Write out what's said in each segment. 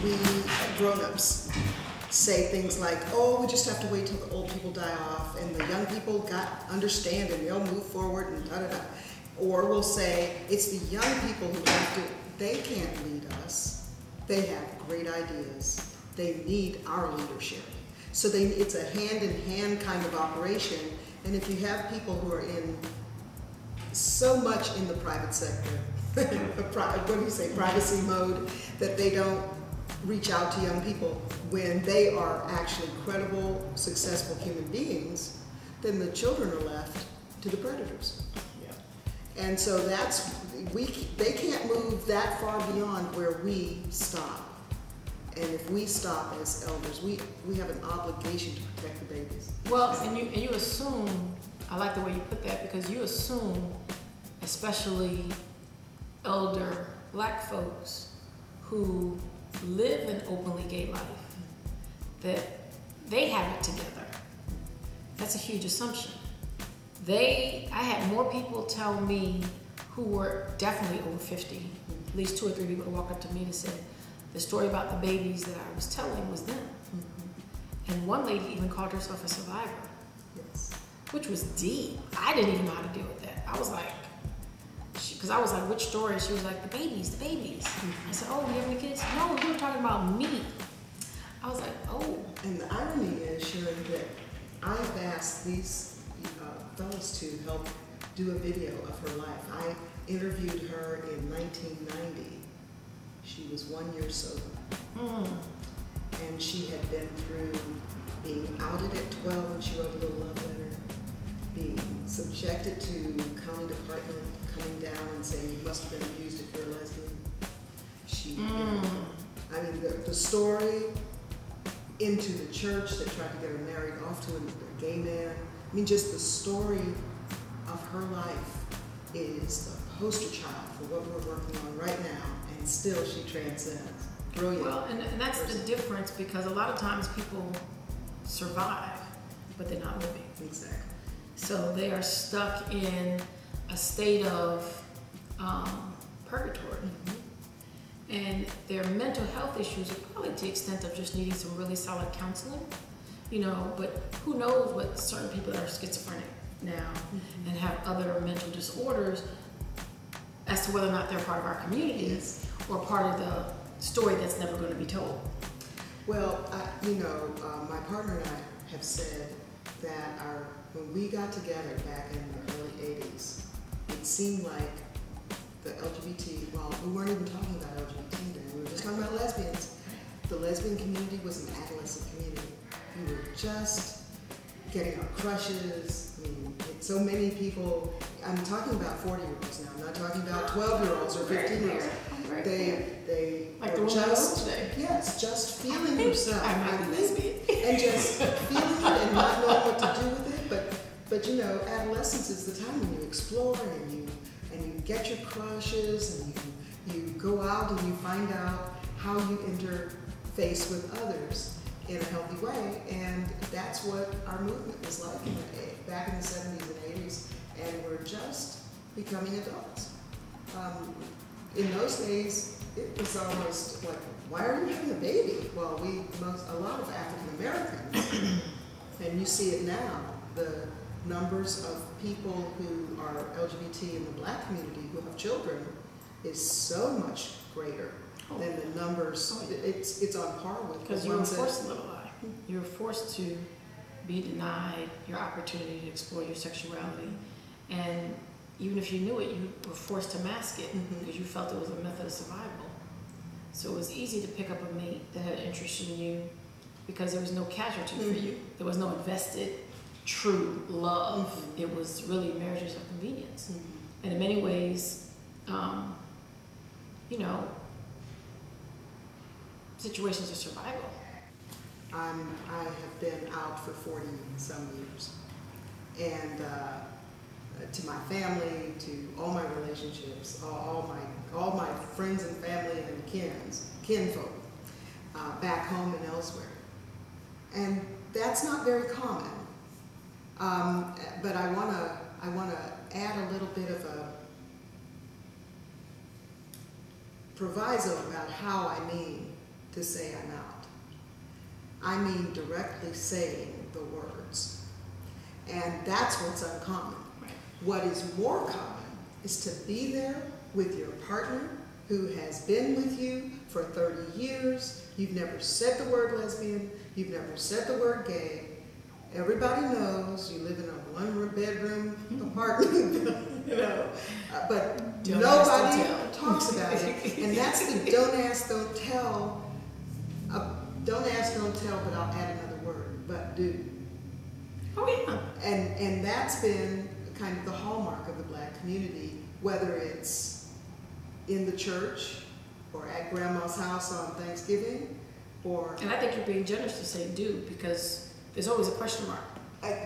we grown-ups say things like, oh, we just have to wait till the old people die off and the young people understand and they'll move forward and da-da-da. Or we'll say, it's the young people who have to, they can't lead us. They have great ideas. They need our leadership. So it's a hand-in-hand kind of operation. And if you have people who are in so much in the private sector, what do you say, privacy mode, that they don't reach out to young people when they are actually credible, successful human beings, then the children are left to the predators. Yeah. And so they can't move that far beyond where we stop. And if we stop as elders, we have an obligation to protect the babies. Well, and you assume, I like the way you put that, because you assume, especially elder black folks who live an openly gay life, that they have it together. That's a huge assumption. I had more people tell me who were definitely over 50, at least 2 or 3 people walked up to me and said, the story about the babies that I was telling was them. Mm-hmm. And one lady even called herself a survivor. Yes. Which was deep. I didn't even know how to deal with that. I was like, because I was like, which story? She was like, the babies. Mm-hmm. I said, oh, you have any kids? No, you were talking about me. I was like, oh. And the irony is, Sharon, that I've asked these fellows to help do a video of her life. I interviewed her in 1990. She was 1 year sober. And she had been through being outed at 12 when she wrote a little love letter, being subjected to county department coming down and saying you must have been abused if you're a lesbian. I mean, the story into the church that tried to get her married off to a gay man. I mean, just the story of her life is the poster child for what we're working on right now. And still she transcends. Brilliant. Well, and that's the difference, because a lot of times people survive, but they're not living. Exactly. So they are stuck in a state of purgatory. Mm-hmm. And their mental health issues are probably to the extent of just needing some really solid counseling, but who knows what certain people that are schizophrenic now mm-hmm. and have other mental disorders as to whether or not they're part of our communities or part of the story that's never going to be told. Well, my partner and I have said that when we got together back in the early 80s, it seemed like the LGBT, well, we weren't even talking about LGBT then, we were just talking about lesbians. The lesbian community was an adolescent community. We were just getting our crushes. I mean, so many people, I'm talking about 40-year-olds now, I'm not talking about 12-year-olds or 15-year-olds. They like were just feeling themselves. And just feeling it and not knowing what to do with it. But adolescence is the time when you explore and you get your crushes and you go out and you find out how you interface with others in a healthy way. And that's what our movement was like back in the 70s and 80s. And we're just becoming adults. In those days, it was almost like, why are you having a baby? Well, a lot of African Americans, and you see it now, the numbers of people who are LGBT in the black community who have children is so much greater than the numbers. It's on par with. Because you were forced to live a lie. You were forced to be denied your opportunity to explore your sexuality, and even if you knew it, you were forced to mask it because you felt it was a method of survival. So it was easy to pick up a mate that had an interest in you because there was no casualty for you. There was no invested, true love. It was really marriages of convenience. And in many ways, situations of survival. I have been out for 40 some years. And to my family, to all my relationships, all my friends and family and kinfolk, back home and elsewhere. And that's not very common. But I want to add a little bit of a proviso about how I mean to say I'm out. I mean directly saying the words. And that's what's uncommon. Right. What is more common is to be there with your partner who has been with you for 30 years. You've never said the word lesbian. You've never said the word gay. Everybody knows you live in a one-bedroom apartment, you know, but Don't nobody ask, don't tell. talks about it. And that's the don't ask, don't tell. Don't ask, don't tell, but I'll add another word, but do. Oh, yeah. And that's been kind of the hallmark of the Black community, whether it's in the church or at grandma's house on Thanksgiving, or... And I think you're being generous to say do, because there's always a question mark.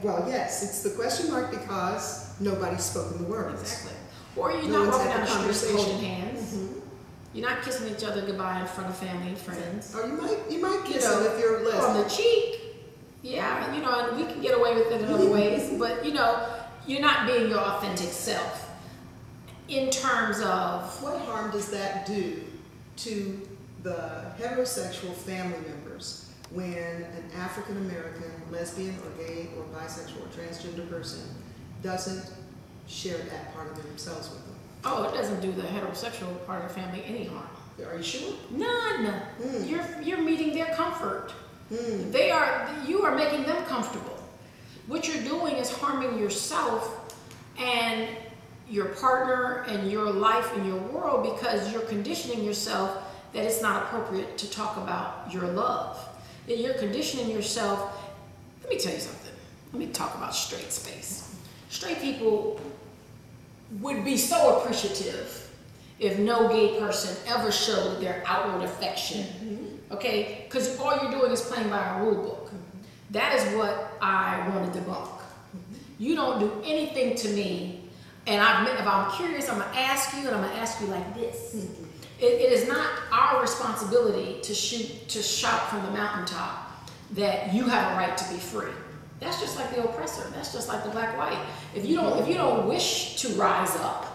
Well, yes, it's the question mark because nobody's spoken the words. Exactly. Or you're No not one's walking had down the the street conversation. holding hands. Mhm. You're not kissing each other goodbye in front of family and friends. Or you might kiss You know, them if you're on lesbian. the cheek. Yeah, you know, and we can get away with it in other ways, but you know, you're not being your authentic self in terms of... What harm does that do to the heterosexual family members when an African American lesbian or gay or bisexual or transgender person doesn't share that part of themselves with them? Oh, it doesn't do the heterosexual part of the family any harm. Are you sure? None. Mm. You're meeting their comfort. Mm. You are making them comfortable. What you're doing is harming yourself and your partner and your life and your world, because you're conditioning yourself that it's not appropriate to talk about your love. That you're conditioning yourself. Let me tell you something. Let me talk about straight space. Straight people would be so appreciative if no gay person ever showed their outward affection. Mm-hmm. Okay? Because all you're doing is playing by a rule book. Mm-hmm. That is what I want to debunk. Mm-hmm. You don't do anything to me, and if I'm curious, I'm going to ask you, and I'm going to ask you like this. Mm-hmm. It is not our responsibility to shout from the mountaintop that you have a right to be free. That's just like the oppressor. That's just like the black-white. If you don't wish to rise up,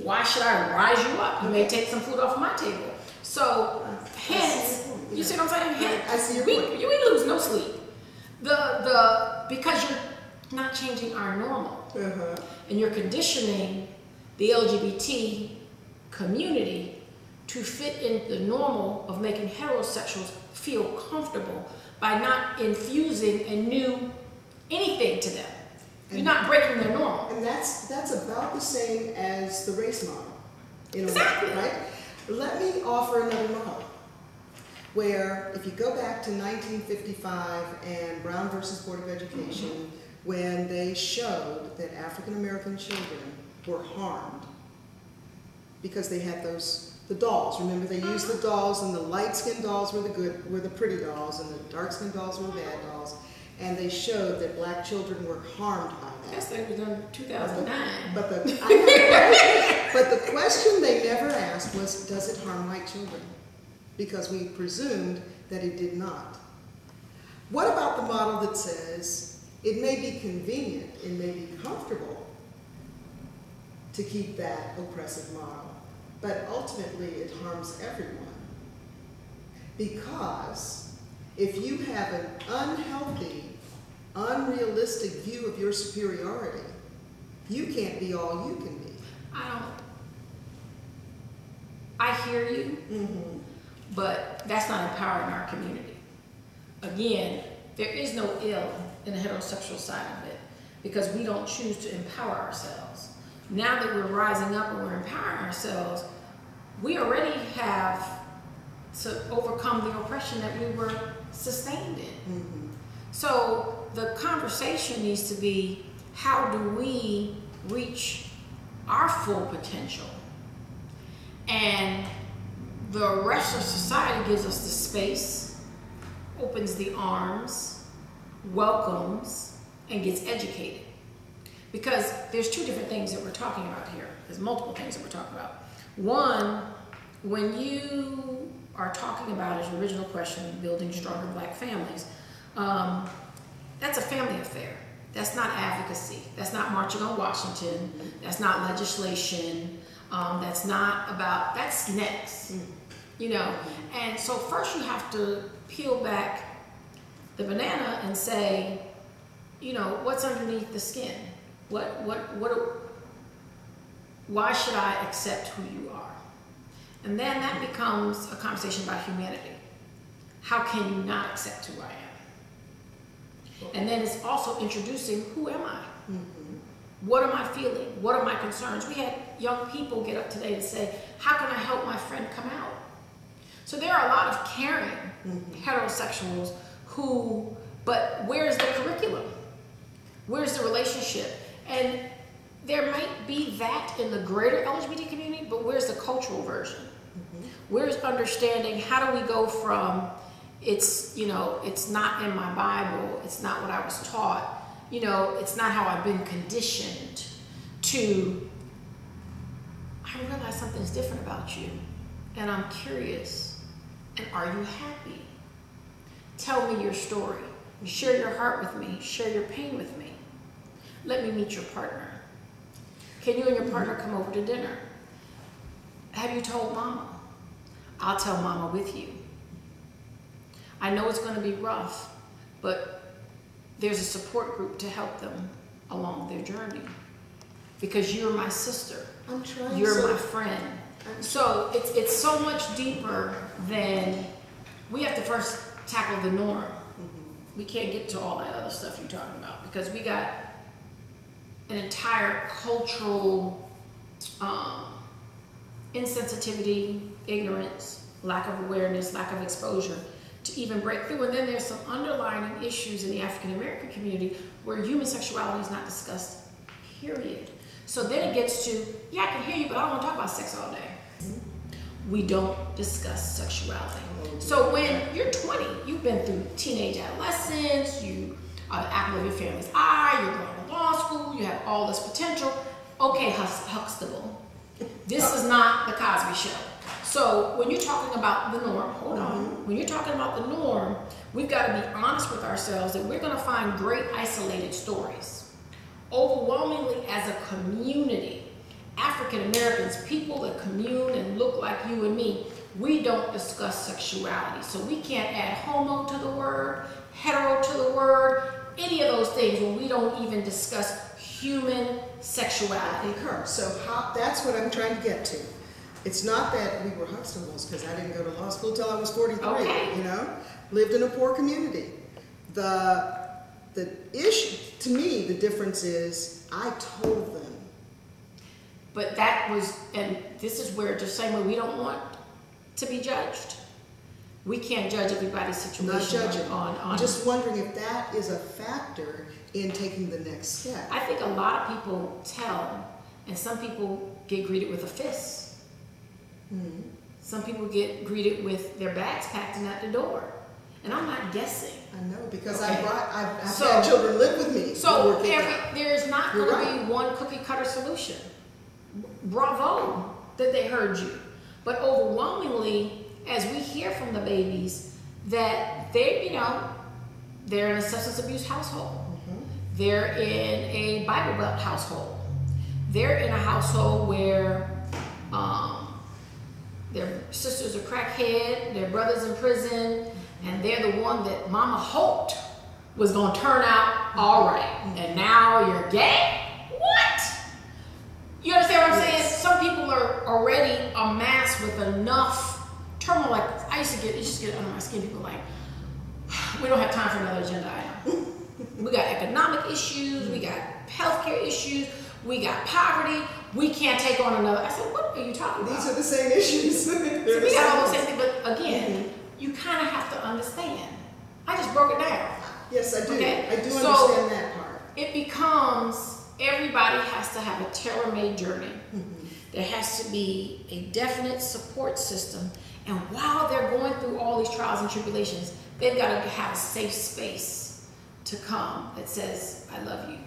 why should I rise you up? You may take some food off my table. So, hence, you see what I'm saying? I see your point. We lose no sleep. Because you're not changing our normal. Uh-huh. And you're conditioning the LGBT community to fit in the normal of making heterosexuals feel comfortable by not infusing a new anything to them. You're not breaking their normal. And that's about the same as the race model. Exactly. Way, right? Let me offer another model where if you go back to 1955 and Brown versus Board of Education, mm-hmm. when they showed that African American children were harmed because they had the dolls. Remember, they used the dolls, and the light-skinned dolls were the pretty dolls, and the dark-skinned dolls were the bad dolls. And they showed that black children were harmed by that. Yes, they were done in 2009. But the question they never asked was, does it harm white children? Because we presumed that it did not. What about the model that says it may be convenient, it may be comfortable to keep that oppressive model, but ultimately it harms everyone? Because if you have an unhealthy, unrealistic view of your superiority, you can't be all you can be. I hear you, mm-hmm. but that's not empowering our community. Again, there is no ill in the heterosexual side of it because we don't choose to empower ourselves. Now that we're rising up and we're empowering ourselves, we already have to overcome the oppression that we were sustained in. Mm-hmm. So the conversation needs to be, how do we reach our full potential? And the rest of society gives us the space, opens the arms, welcomes, and gets educated. Because there's two different things that we're talking about here. There's multiple things that we're talking about. One, when you are talking about, as your original question, building stronger black families, that's a family affair. That's not advocacy. That's not marching on Washington. That's not legislation. That's not about, that's next. you know. And so first you have to peel back the banana and say, you know, what's underneath the skin? Why should I accept who you are? And then that becomes a conversation about humanity. How can you not accept who I am? And then it's also introducing, who am I? What am I feeling? What are my concerns? We had young people get up today and say, how can I help my friend come out? So there are a lot of caring heterosexuals who, but where's the curriculum? Where's the relationship? And there might be that in the greater LGBT community, but where's the cultural version? Where's understanding, how do we go from, it's, you know, it's not in my Bible, it's not what I was taught, you know, it's not how I've been conditioned, to, I realize something's different about you, and I'm curious, and are you happy? Tell me your story. Share your heart with me. Share your pain with me. Let me meet your partner. Can you and your partner come over to dinner? Have you told mama? I'll tell mama with you. I know it's going to be rough, but there's a support group to help them along their journey. Because you're my sister. I'm trying. You're my friend. So it's so much deeper than, we have to first tackle the norm. We can't get to all that other stuff you're talking about, because we got an entire cultural insensitivity, ignorance, lack of awareness, lack of exposure to even break through. And then there's some underlying issues in the African American community where human sexuality is not discussed, period. So then it gets to, yeah, I can hear you, but I don't want to talk about sex all day. We don't discuss sexuality. So when you're 20, you've been through teenage adolescence, you are the apple of your family's eye, you're going to law school, you have all this potential. Okay, Huxtable, this is not the Cosby Show. So when you're talking about the norm, hold on. When you're talking about the norm, we've got to be honest with ourselves that we're going to find great isolated stories. Overwhelmingly as a community, African Americans, people that commune and look like you and me, we don't discuss sexuality. So we can't add homo to the word, hetero to the word, any of those things when we don't even discuss human sexuality. So that's what I'm trying to get to. It's not that we were Huxtables, because I didn't go to law school till I was 43, you know? Lived in a poor community. The issue, to me, the difference is I told them. But that was, and this is where, just same way we don't want to be judged. We can't judge everybody's situation. Not judging. On just wondering if that is a factor in taking the next step. I think a lot of people tell, and some people get greeted with a fist. Some people get greeted with their bags packed and at the door. And I'm not guessing. I know, because I've had children live with me. So there's not going to be one cookie cutter solution. Bravo that they heard you. But overwhelmingly, as we hear from the babies, that they, you know, they're in a substance abuse household. They're in a Bible Belt household. They're in a household where their sisters are crackhead, their brother's in prison, and they're the one that mama hoped was going to turn out all right. And now you're gay? What? You understand what I'm saying? Some people are already amassed with enough turmoil. Like, I used to get under my skin. People like, we don't have time for another agenda item. We got economic issues, we got healthcare issues, we got poverty, we can't take on another. I said, what are you talking about? These are the same issues. So we got all the same things, but again, you kind of have to understand. I just broke it down. Yes, I do. Okay? I do understand that part. It becomes, everybody has to have a tailor-made journey. There has to be a definite support system. And while they're going through all these trials and tribulations, they've got to have a safe space to come that says, I love you,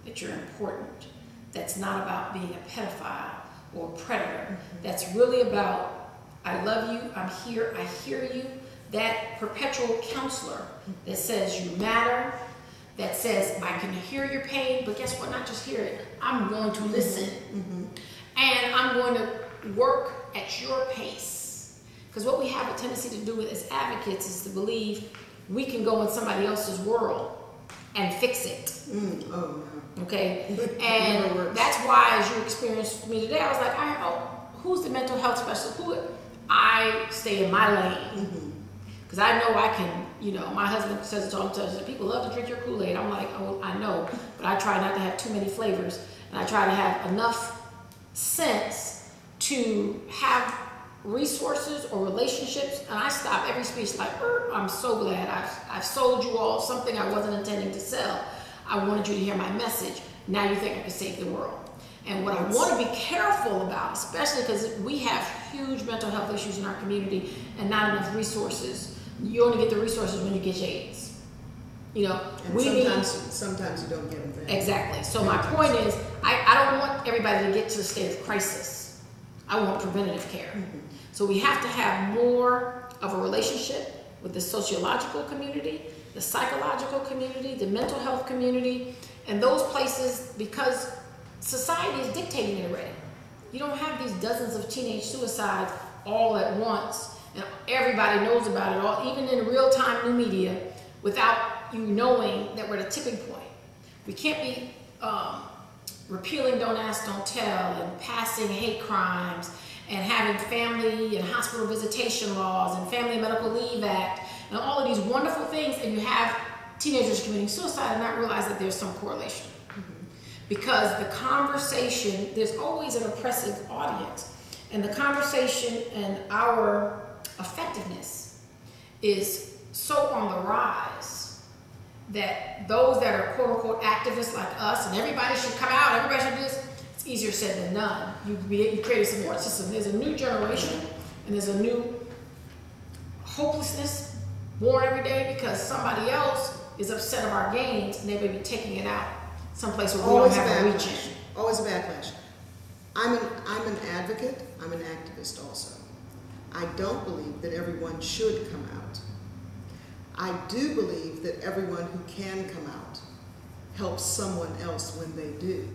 that you're important. That's not about being a pedophile or a predator. That's really about, I love you, I'm here, I hear you. That perpetual counselor that says you matter, that says I can hear your pain, but guess what, not just hear it, I'm going to listen. And I'm going to work at your pace. Because what we have a tendency to do as advocates is to believe we can go in somebody else's world and fix it. Oh, no. Okay? And that's why, as you experienced me today, I was like, who's the mental health specialist? I stay in my lane. Because I know I can, you know, my husband says it all the time, people love to drink your Kool-Aid. I'm like, oh, I know, but I try not to have too many flavors. And I try to have enough sense to have resources or relationships. And I stop every speech like, I'm so glad I've sold you all something I wasn't intending to sell. I wanted you to hear my message. Now you think I can save the world. And what I want to be careful about, especially because we have huge mental health issues in our community and not enough resources. You only get the resources when you get your AIDS. You know, and sometimes you don't get them then. Exactly. So my point is, I don't want everybody to get to the state of crisis. I want preventative care. So we have to have more of a relationship with the sociological community, the psychological community, the mental health community, and those places, because society is dictating it already. You don't have these dozens of teenage suicides all at once, and everybody knows about it all, even in real-time new media, without you knowing that we're at a tipping point. We can't be repealing Don't Ask, Don't Tell, and passing hate crimes, and having family and hospital visitation laws, and Family and Medical Leave Act, and all of these wonderful things, and you have teenagers committing suicide and not realize that there's some correlation. Because the conversation, there's always an oppressive audience, and the conversation and our effectiveness is so on the rise that those that are quote unquote activists like us, and everybody should come out, everybody should do this, it's easier said than done. You create a support system. There's a new generation, and there's a new hopelessness born every day because somebody else is upset of our gains, and they may be taking it out someplace where we don't have a reach in. Always a backlash. I'm an advocate. I'm an activist also. I don't believe that everyone should come out. I do believe that everyone who can come out helps someone else when they do.